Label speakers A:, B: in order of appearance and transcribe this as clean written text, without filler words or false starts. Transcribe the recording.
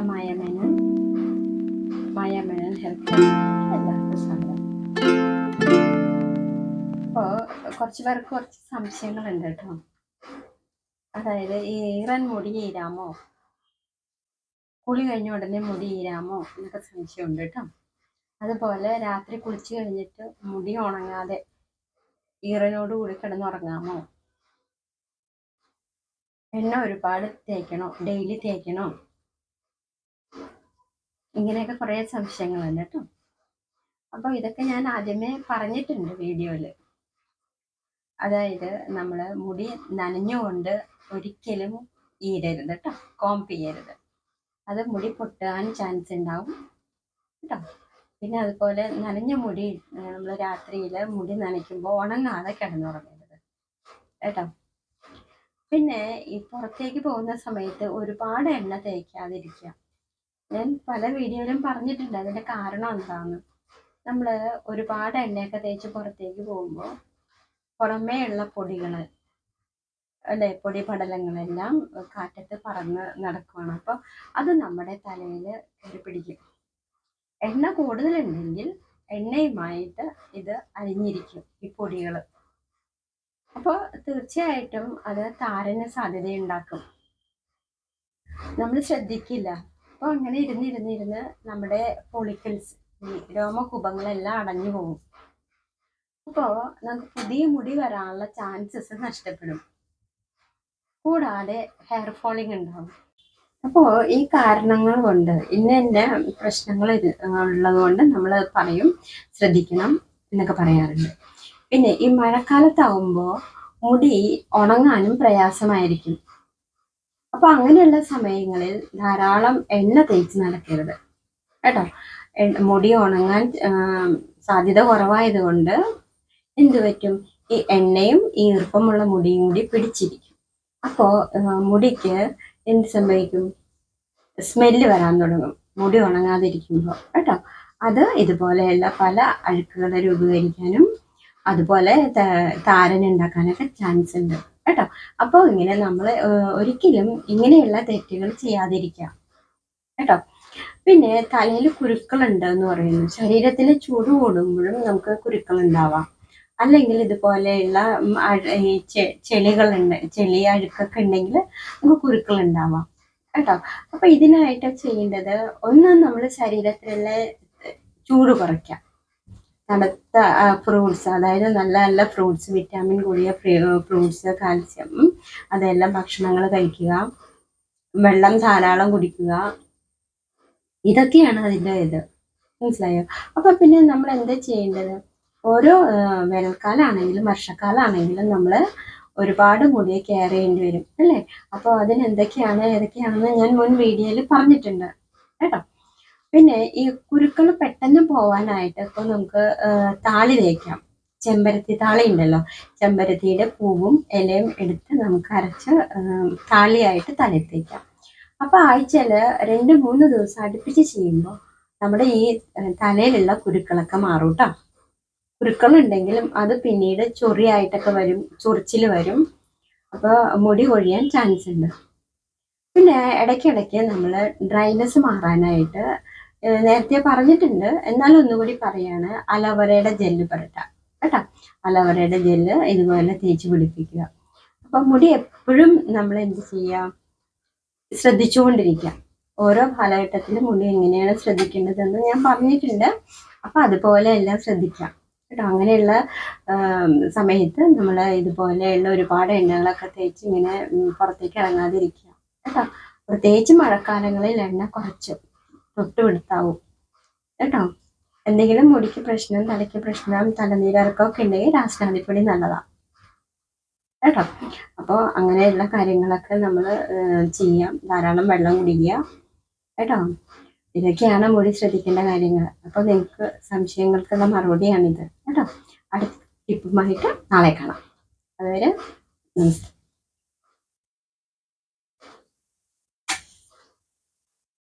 A: മായമേനോൻ. മായമേനോൻ health എല്ലാവർക്കും സ്വാഗതം. അപ്പോൾ കുറച്ച് പേർക്ക് കുറച്ച് സംശയങ്ങളുണ്ട് കേട്ടോ. അതായത് ഈ ഈറൻ മുടി ഈരാമോ, കുളി കഴിഞ്ഞ ഉടനെ മുടി ഈരാമോ എന്നൊക്കെ സംശയമുണ്ട് കേട്ടോ. അതുപോലെ രാത്രി കുളിച്ച് കഴിഞ്ഞിട്ട് മുടി ഉണങ്ങാതെ ഈറനോട് കൂടി കിടന്നുറങ്ങാമോ, എണ്ണ ഒരുപാട് തേക്കണോ, ഡെയിലി തേക്കണോ, ഇങ്ങനെയൊക്കെ കുറേ സംശയങ്ങളുണ്ട് കേട്ടോ. അപ്പോൾ ഇതൊക്കെ ഞാൻ ആദ്യമേ പറഞ്ഞിട്ടുണ്ട് വീഡിയോയിൽ. അതായത് നമ്മൾ മുടി നനഞ്ഞുകൊണ്ട് ഒരിക്കലും ഈരരുത് കേട്ടോ, കോംപ് ചെയ്യരുത്. അത് മുടി പൊട്ടാൻ ചാൻസ് ഉണ്ടാവും കേട്ടോ. പിന്നെ അതുപോലെ നനഞ്ഞ മുടി നമ്മൾ രാത്രിയിൽ മുടി നനയ്ക്കുമ്പോൾ ഉണങ്ങാതെ കിടന്നുറങ്ങരുത് കേട്ടോ. പിന്നെ ഈ പുറത്തേക്ക് പോകുന്ന സമയത്ത് ഒരുപാട് എണ്ണ തേക്കാതിരിക്കുക. ഞാൻ പല വീഡിയോയിലും പറഞ്ഞിട്ടുണ്ട് അതിൻ്റെ കാരണം എന്താണെന്ന്. നമ്മൾ ഒരുപാട് എണ്ണയൊക്കെ തേച്ച് പുറത്തേക്ക് പോകുമ്പോൾ പുറമേ ഉള്ള പൊടികൾ അല്ലേ, പൊടി പടലങ്ങളെല്ലാം കാറ്റത്ത് പറന്ന് നടക്കുകയാണ്. അപ്പോൾ അത് നമ്മുടെ തലയിൽ കയറി പിടിക്കും. എണ്ണ കൂടുതലുണ്ടെങ്കിൽ എണ്ണയുമായിട്ട് ഇത് അലിഞ്ഞിരിക്കും ഈ പൊടികൾ. അപ്പോൾ തീർച്ചയായിട്ടും അത് താരന് സാധ്യതയുണ്ടാക്കും. നമ്മൾ ശ്രദ്ധിക്കില്ല. അപ്പോൾ അങ്ങനെ ഇരുന്നിരുന്നിരുന്ന് നമ്മുടെ ഫോളിക്കിൾസ്, ഈ രോമകൂപങ്ങളെല്ലാം അടഞ്ഞു പോകും. അപ്പോൾ നമുക്ക് പുതിയ മുടി വരാനുള്ള ചാൻസസ് നഷ്ടപ്പെടും. കൂടാതെ ഹെയർ ഫോളിങ് ഉണ്ടാവും. അപ്പോൾ ഈ കാരണങ്ങൾ കൊണ്ട് ഇന്ന പ്രശ്നങ്ങൾ ഉള്ളത് കൊണ്ട് നമ്മൾ പറയും ശ്രദ്ധിക്കണം എന്നൊക്കെ പറയാറുണ്ട്. പിന്നെ ഈ മഴക്കാലത്താവുമ്പോൾ മുടി ഉണങ്ങാനും പ്രയാസമായിരിക്കും. അപ്പോൾ അങ്ങനെയുള്ള സമയങ്ങളിൽ ധാരാളം എണ്ണ തേച്ച് നടക്കരുത് കേട്ടോ. മുടി ഉണങ്ങാൻ സാധ്യത കുറവായതുകൊണ്ട് എന്ത് പറ്റും, ഈ എണ്ണയും ഈർപ്പമുള്ള മുടിയും കൂടി പിടിച്ചിരിക്കും. അപ്പോൾ മുടിക്ക് എന്ത് സംഭവിക്കും, സ്മെല്ല് വരാൻ തുടങ്ങും മുടി ഉണങ്ങാതിരിക്കുമ്പോൾ കേട്ടോ. അത് ഇതുപോലെയുള്ള പല അഴുക്കുകൾ രൂപീകരിക്കാനും അതുപോലെ താരൻ ഉണ്ടാക്കാനൊക്കെ ചാൻസ് ഉണ്ട് കേട്ടോ. അപ്പോൾ ഇങ്ങനെ നമ്മൾ ഒരിക്കലും ഇങ്ങനെയുള്ള തെറ്റുകൾ ചെയ്യാതിരിക്കുക കേട്ടോ. പിന്നെ തലയിൽ കുരുക്കളുണ്ട് എന്ന് പറയുന്നു. ശരീരത്തിൽ ചൂട് കൂടുമ്പോഴും നമുക്ക് കുരുക്കൾ ഉണ്ടാവാം. അല്ലെങ്കിൽ ഇതുപോലെയുള്ള ചെളികളുണ്ട്, ചെളി അഴുക്കൊക്കെ ഉണ്ടെങ്കിൽ നമുക്ക് കുരുക്കൾ ഉണ്ടാവാം കേട്ടോ. അപ്പൊ ഇതിനായിട്ട് ചെയ്യേണ്ടത് ഒന്ന്, നമ്മൾ ശരീരത്തിലുള്ള ചൂട് കുറയ്ക്കാം. തണുത്ത ഫ്രൂട്ട്സ്, അതായത് നല്ല നല്ല ഫ്രൂട്ട്സ്, വിറ്റാമിൻ കൂടിയ ഫ്രൂട്ട്സ്, കാൽസ്യം അതെല്ലാം ഭക്ഷണങ്ങൾ കഴിക്കുക. വെള്ളം ധാരാളം കുടിക്കുക. ഇതൊക്കെയാണ് അതിൻ്റെ ഇത്, മനസ്സിലായോ? അപ്പൊ പിന്നെ നമ്മൾ എന്താ ചെയ്യേണ്ടത്, ഓരോ വേനൽക്കാലാണെങ്കിലും വർഷക്കാലാണെങ്കിലും നമ്മൾ ഒരുപാട് മുടിയെ കെയർ ചെയ്യേണ്ടി വരും അല്ലേ. അപ്പോൾ അതിന് ഏതൊക്കെയാണെന്ന് ഞാൻ മുൻ വീഡിയോയിൽ പറഞ്ഞിട്ടുണ്ട് കേട്ടോ. പിന്നെ ഈ കുരുക്കൾ പെട്ടെന്ന് പോവാനായിട്ട് ഇപ്പോൾ നമുക്ക് താളി തേക്കാം. ചെമ്പരത്തി താളി ഉണ്ടല്ലോ, ചെമ്പരത്തിയുടെ പൂവും ഇലയും എടുത്ത് നമുക്ക് അരച്ച് താളിയായിട്ട് തലയിൽ തേക്കാം. അപ്പോൾ ആഴ്ചയിൽ 2-3 ദിവസം അടുപ്പിച്ച് ചെയ്യുമ്പോൾ നമ്മുടെ ഈ തലയിലുള്ള കുരുക്കളൊക്കെ മാറും കേട്ടോ. കുരുക്കളുണ്ടെങ്കിലും അത് പിന്നീട് ചൊറിയായിട്ടൊക്കെ വരും, ചൊറിച്ചിൽ വരും. അപ്പോൾ മുടി കൊഴിയാൻ ചാൻസ് ഉണ്ട്. പിന്നെ ഇടയ്ക്കിടയ്ക്ക് നമ്മൾ ഡ്രൈനെസ് മാറാനായിട്ട് നേരത്തെ പറഞ്ഞിട്ടുണ്ട്, എന്നാലും ഒന്നുകൂടി പറയാണ്, അലോവേരയുടെ ജെല്ല് പുരട്ടാം കേട്ടോ. അലോവേരയുടെ ജെല്ല് ഇതുപോലെ തേച്ച് പിടിപ്പിക്കുക. അപ്പം മുടി എപ്പോഴും നമ്മൾ എന്ത് ചെയ്യുക, ശ്രദ്ധിച്ചുകൊണ്ടിരിക്കുക. ഓരോ കാലഘട്ടത്തിലും മുടി എങ്ങനെയാണ് ശ്രദ്ധിക്കേണ്ടതെന്ന് ഞാൻ പറഞ്ഞിട്ടുണ്ട്. അപ്പം അതുപോലെ എല്ലാം ശ്രദ്ധിക്കാം കേട്ടോ. അങ്ങനെയുള്ള സമയത്ത് നമ്മൾ ഇതുപോലെയുള്ള ഒരുപാട് എണ്ണകളൊക്കെ തേച്ച് ഇങ്ങനെ പുറത്തേക്ക് ഇറങ്ങാതിരിക്കുക കേട്ടോ. പ്രത്യേകിച്ച് മഴക്കാലങ്ങളിൽ എണ്ണ കുറച്ച് തൊട്ടുപിടുത്താവും കേട്ടോ. എന്തെങ്കിലും മുടിക്ക് പ്രശ്നം, തലയ്ക്ക് പ്രശ്നം, തലനീരിറക്കമൊക്കെ ഉണ്ടെങ്കിൽ രാസനാദിപ്പൊടി നല്ലതാണ് കേട്ടോ. അപ്പോൾ അങ്ങനെയുള്ള കാര്യങ്ങളൊക്കെ നമ്മൾ ചെയ്യാം. ധാരാളം വെള്ളം കുടിക്കുക കേട്ടോ. ഇതൊക്കെയാണ് മുടി ശ്രദ്ധിക്കേണ്ട കാര്യങ്ങൾ. അപ്പോൾ നിങ്ങൾക്ക് സംശയങ്ങൾക്കുള്ള മറുപടിയാണിത് കേട്ടോ. അടുത്ത ടിപ്പുമായിട്ട് നാളെ കാണാം. അതുവരെ നമസ്തേ.